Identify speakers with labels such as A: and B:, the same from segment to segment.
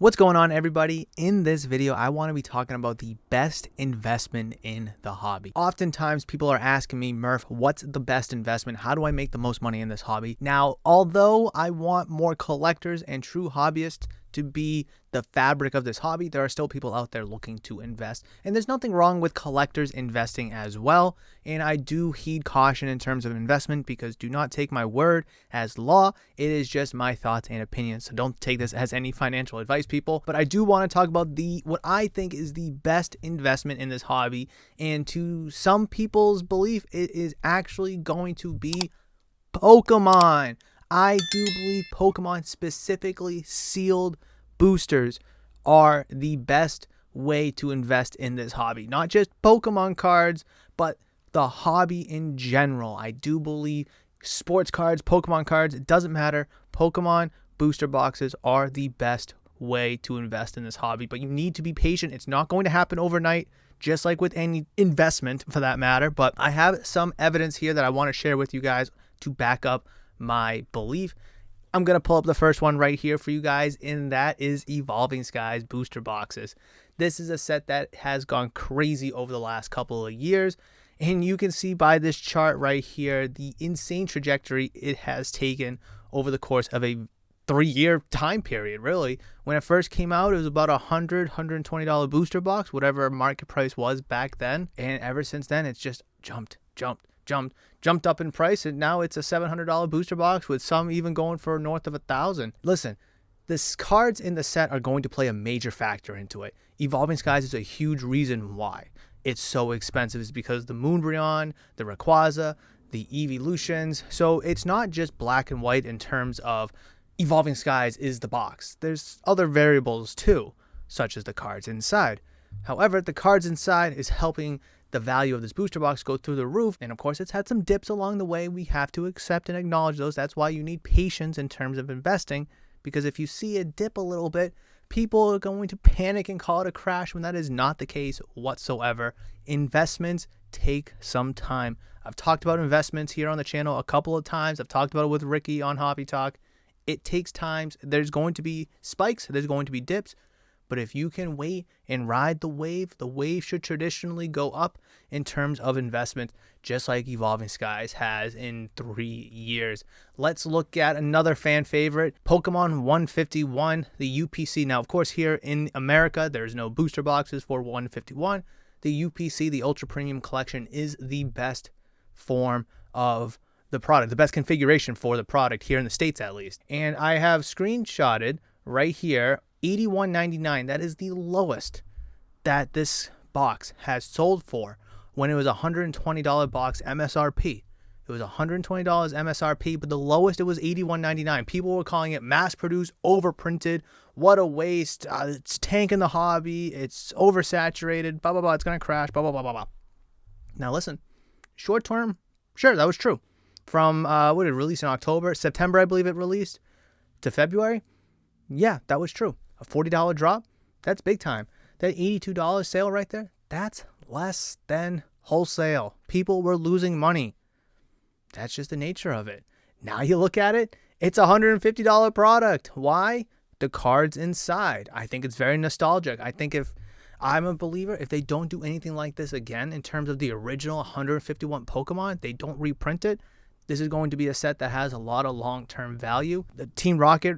A: What's going on, everybody? In this video, I want to be talking about the best investment in the hobby. Oftentimes, people are asking me, Murph, what's the best investment? How do I make the most money in this hobby? Now, although I want more collectors and true hobbyists to be the fabric of this hobby, there are still people out there looking to invest. And there's nothing wrong with collectors investing as well. And I do heed caution in terms of investment because do not take my word as law. It is just my thoughts and opinions. So don't take this as any financial advice, people. But I do want to talk about what I think is the best investment in this hobby. And to some people's belief, it is actually going to be Pokemon. I do believe Pokemon, specifically sealed boosters, are the best way to invest in this hobby. Not just Pokemon cards, but the hobby in general. I do believe sports cards, Pokemon cards, it doesn't matter. Pokemon booster boxes are the best way to invest in this hobby, but you need to be patient. It's not going to happen overnight, just like with any investment for that matter. But I have some evidence here that I want to share with you guys to back up my belief. I'm going to pull up the first one right here for you guys, and that is Evolving Skies booster boxes. This is a set that has gone crazy over the last couple of years, and you can see by this chart right here the insane trajectory it has taken over the course of a 3-year time period. Really, when it first came out, it was about $120 booster box, whatever market price was back then, and ever since then it's just jumped up in price, and now it's a $700 booster box, with some even going for north of $1,000. Listen, the cards in the set are going to play a major factor into it. Evolving Skies is a huge reason why it's so expensive. Is because the Moonbryon, the Rayquaza, the Evolutions. So it's not just black and white in terms of Evolving Skies is the box. There's other variables too, such as the cards inside. However, the cards inside is helping the value of this booster box go through the roof. And of course, it's had some dips along the way. We have to accept and acknowledge those. That's why you need patience in terms of investing, because if you see a dip a little bit, people are going to panic and call it a crash when that is not the case whatsoever. Investments take some time. I've talked about investments here on the channel a couple of times. I've talked about it with Ricky on Hobby Talk. It takes time. There's going to be spikes. There's going to be dips. But if you can wait and ride the wave should traditionally go up in terms of investment, just like Evolving Skies has in 3 years. Let's look at another fan favorite, Pokemon 151, the UPC. Now, of course, here in America, there's no booster boxes for 151. The UPC, the Ultra Premium Collection, is the best form of the product, the best configuration for the product here in the States, at least. And I have screenshotted right here $81.99. That is the lowest that this box has sold for when it was a $120 box MSRP. It was $120 MSRP, but the lowest it was $81.99. People were calling it mass-produced, overprinted. What a waste. It's tanking the hobby. It's oversaturated. Blah, blah, blah. It's going to crash. Blah, blah, blah, blah, blah. Now, listen. Short term, sure, that was true. From, what did it release in October? September, I believe it released, to February. Yeah, that was true. A $40 drop, that's big time. That $82 sale right there, that's less than wholesale. People were losing money. That's just the nature of it. Now you look at it, it's a $150 product. Why? The cards inside. I think it's very nostalgic. I think if I'm a believer, if they don't do anything like this again in terms of the original 151 Pokemon, they don't reprint it, this is going to be a set that has a lot of long-term value. The Team Rocket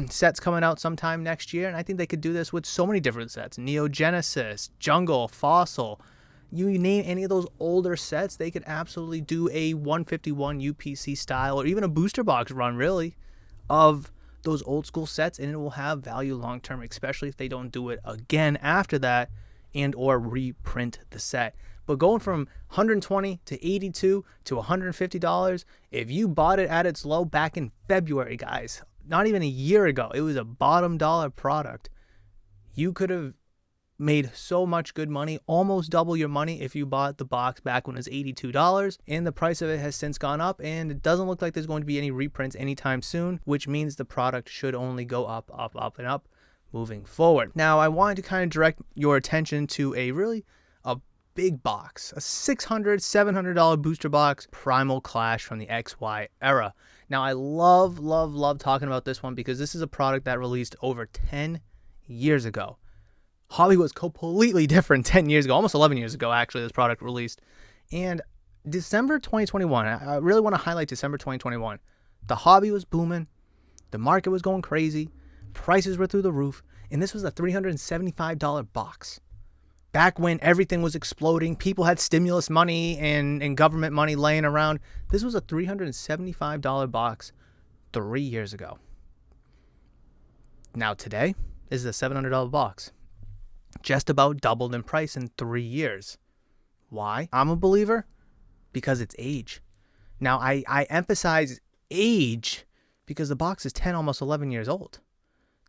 A: set's coming out sometime next year, and I think they could do this with so many different sets. Neo Genesis, Jungle, Fossil. You name any of those older sets, they could absolutely do a 151 UPC style, or even a booster box run, really, of those old school sets, and it will have value long-term, especially if they don't do it again after that and or reprint the set. But going from $120 to $82 to $150, if you bought it at its low back in February, guys, not even a year ago, it was a bottom dollar product. You could have made so much good money, almost double your money if you bought the box back when it was $82. And the price of it has since gone up, and it doesn't look like there's going to be any reprints anytime soon, which means the product should only go up, up, up, and up moving forward. Now, I wanted to kind of direct your attention to a big box, a $600, $700 booster box, Primal Clash from the XY era. Now, I love, love, love talking about this one because this is a product that released over 10 years ago. Hobby was completely different 10 years ago, almost 11 years ago, actually, this product released. And December 2021, I really want to highlight December 2021. The hobby was booming. The market was going crazy. Prices were through the roof. And this was a $375 box. Back when everything was exploding, people had stimulus money and government money laying around. This was a $375 box 3 years ago. Now today, this is a $700 box. Just about doubled in price in 3 years. Why? I'm a believer because it's age. Now, I emphasize age because the box is 10, almost 11 years old.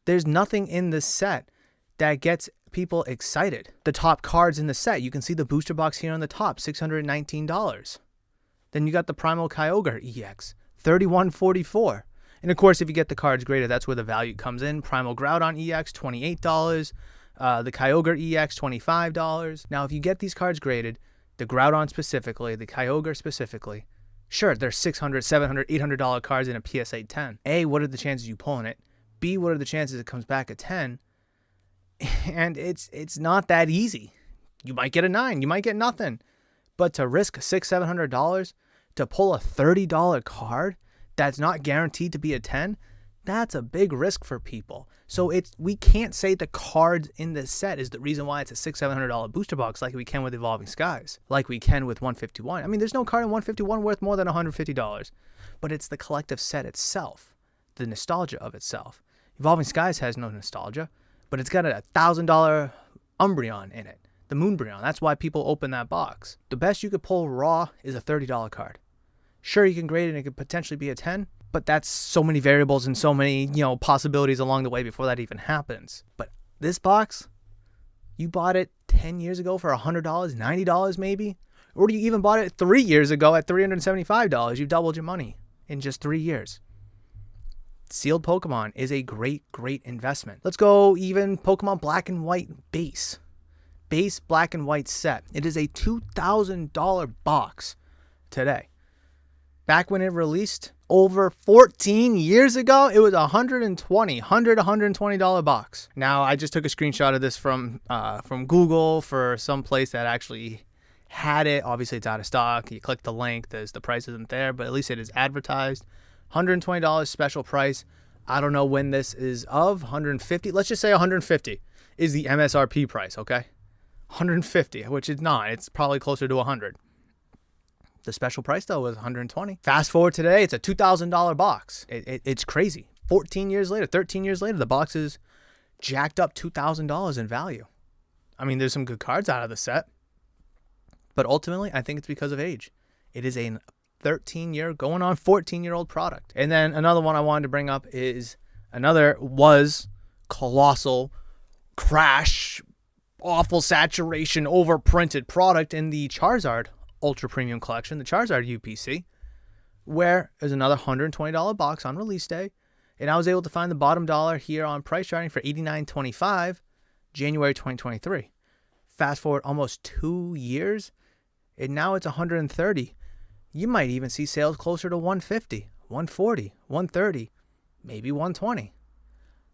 A: There's nothing in this set that gets people excited. The top cards in the set, you can see the booster box here on the top, $619. Then you got the Primal Kyogre EX, $31.44. And of course, if you get the cards graded, that's where the value comes in. Primal Groudon EX, $28. The Kyogre EX, $25. Now, if you get these cards graded, the Groudon specifically, the Kyogre specifically, sure, they're $600, $700, $800 cards in a PSA 10. A, what are the chances you pulling it? B, what are the chances it comes back at 10? And it's not that easy. You might get a 9, you might get nothing. But to risk $600, $700 to pull a $30 card that's not guaranteed to be a 10, that's a big risk for people. So we can't say the cards in this set is the reason why it's a $600, $700 booster box like we can with Evolving Skies, like we can with 151. I mean, there's no card in 151 worth more than $150, but it's the collective set itself, the nostalgia of itself. Evolving Skies has no nostalgia, but it's got a $1,000 Umbreon in it, the Moonbreon. That's why people open that box. The best you could pull raw is a $30 card. Sure, you can grade it and it could potentially be a 10, but that's so many variables and so many, possibilities along the way before that even happens. But this box, you bought it 10 years ago for $100, $90 maybe, or you even bought it 3 years ago at $375. You've doubled your money in just 3 years. Sealed Pokemon is a great, great investment. Let's go even Pokemon Black and White base. Base Black and White set. It is a $2,000 box today. Back when it released over 14 years ago, it was $120 box. Now, I just took a screenshot of this from Google for some place that actually had it. Obviously, it's out of stock. You click the link, the price isn't there, but at least it is advertised. $120 special price. I don't know when this is of. 150. Let's just say 150 is the MSRP price, okay? 150, which is not. It's probably closer to 100. The special price, though, was 120. Fast forward today, it's a $2,000 box. It's crazy. 14 years later, 13 years later, the box is jacked up $2,000 in value. I mean, there's some good cards out of the set, but ultimately, I think it's because of age. It is a 13-year, going on 14-year-old product. And then another one I wanted to bring up was colossal crash, awful saturation, overprinted product in the Charizard Ultra Premium Collection, the Charizard UPC, where there's another $120 box on release day. And I was able to find the bottom dollar here on price charting for $89.25, January 2023. Fast forward almost 2 years, and now it's $130. You might even see sales closer to $150, $140, $130, maybe $120.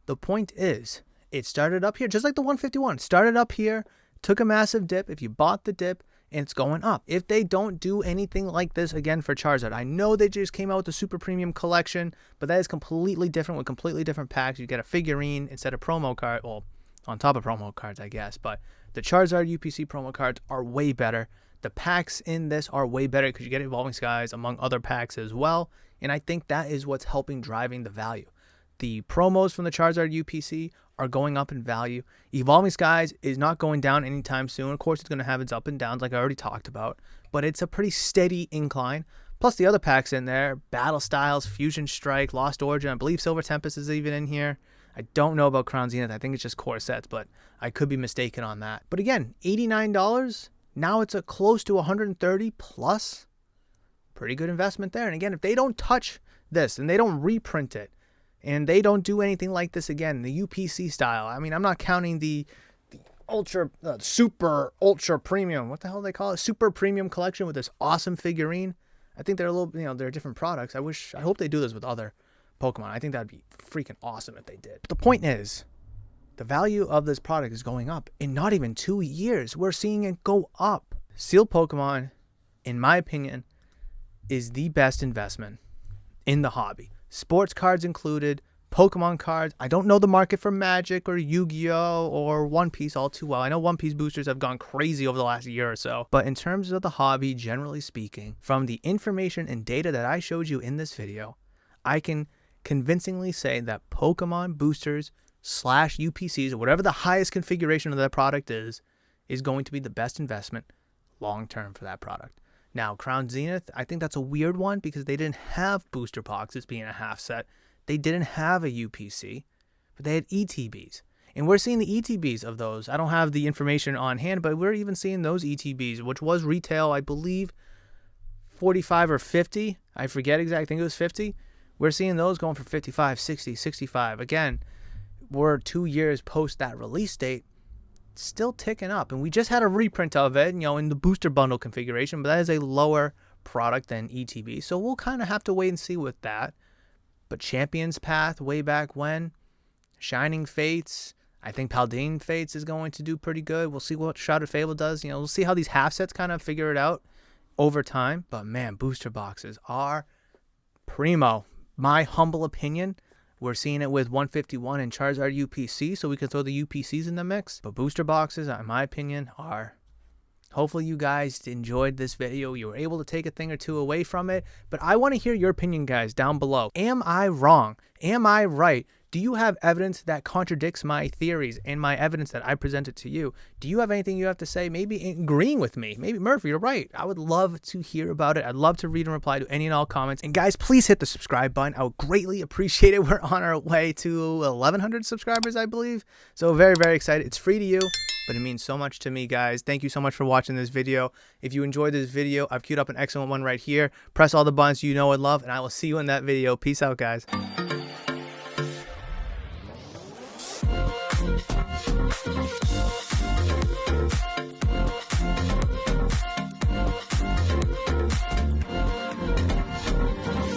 A: The point is, it started up here, just like the 151. Started up here, took a massive dip. If you bought the dip, and it's going up. If they don't do anything like this again for Charizard, I know they just came out with the Super Premium Collection, but that is completely different with completely different packs. You get a figurine instead of promo card, well, on top of promo cards, I guess. But the Charizard UPC promo cards are way better. The packs in this are way better because you get Evolving Skies among other packs as well. And I think that is what's helping driving the value. The promos from the Charizard UPC are going up in value. Evolving Skies is not going down anytime soon. Of course, it's going to have its up and downs like I already talked about, but it's a pretty steady incline. Plus the other packs in there, Battle Styles, Fusion Strike, Lost Origin, I believe Silver Tempest is even in here. I don't know about Crown Zenith. I think it's just core sets, but I could be mistaken on that. But again, $89. Now it's a close to $130 plus. Pretty good investment there. And again, if they don't touch this and they don't reprint it, and they don't do anything like this again, the UPC style. I mean, I'm not counting the super ultra premium. What the hell do they call it? Super premium collection with this awesome figurine. I think they're a little, they're different products. I hope they do this with other Pokemon. I think that'd be freaking awesome if they did. But the point is, the value of this product is going up. In not even 2 years, we're seeing it go up. Sealed Pokemon, in my opinion, is the best investment in the hobby. Sports cards included, Pokemon cards. I don't know the market for Magic or Yu-Gi-Oh! Or One Piece all too well. I know One Piece boosters have gone crazy over the last year or so. But in terms of the hobby, generally speaking, from the information and data that I showed you in this video, I can convincingly say that Pokemon boosters / UPCs, or whatever the highest configuration of that product is going to be the best investment long-term for that product. Now, Crown Zenith, I think that's a weird one because they didn't have booster boxes being a half set. They didn't have a UPC, but they had ETBs. And we're seeing the ETBs of those. I don't have the information on hand, but we're even seeing those ETBs, which was retail, I believe, 45 or 50. I forget exactly. I think it was 50. We're seeing those going for 55, 60, 65. Again, we're 2 years post that release date, still ticking up. And we just had a reprint of it, in the booster bundle configuration, but that is a lower product than ETB. So we'll kind of have to wait and see with that. But Champion's Path way back when, Shining Fates, I think Paldean Fates is going to do pretty good. We'll see what Shrouded Fable does. We'll see how these half sets kind of figure it out over time. But man, booster boxes are primo. My humble opinion, we're seeing it with 151 and Charizard UPC, so we can throw the UPCs in the mix. But booster boxes, in my opinion, are... Hopefully you guys enjoyed this video. You were able to take a thing or two away from it. But I want to hear your opinion, guys, down below. Am I wrong? Am I right? Do you have evidence that contradicts my theories and my evidence that I presented to you? Do you have anything you have to say? Maybe agreeing with me. Maybe, Murph, you're right. I would love to hear about it. I'd love to read and reply to any and all comments. And guys, please hit the subscribe button. I would greatly appreciate it. We're on our way to 1,100 subscribers, I believe. So very, very excited. It's free to you, but it means so much to me, guys. Thank you so much for watching this video. If you enjoyed this video, I've queued up an excellent one right here. Press all the buttons you know and love, and I will see you in that video. Peace out, guys.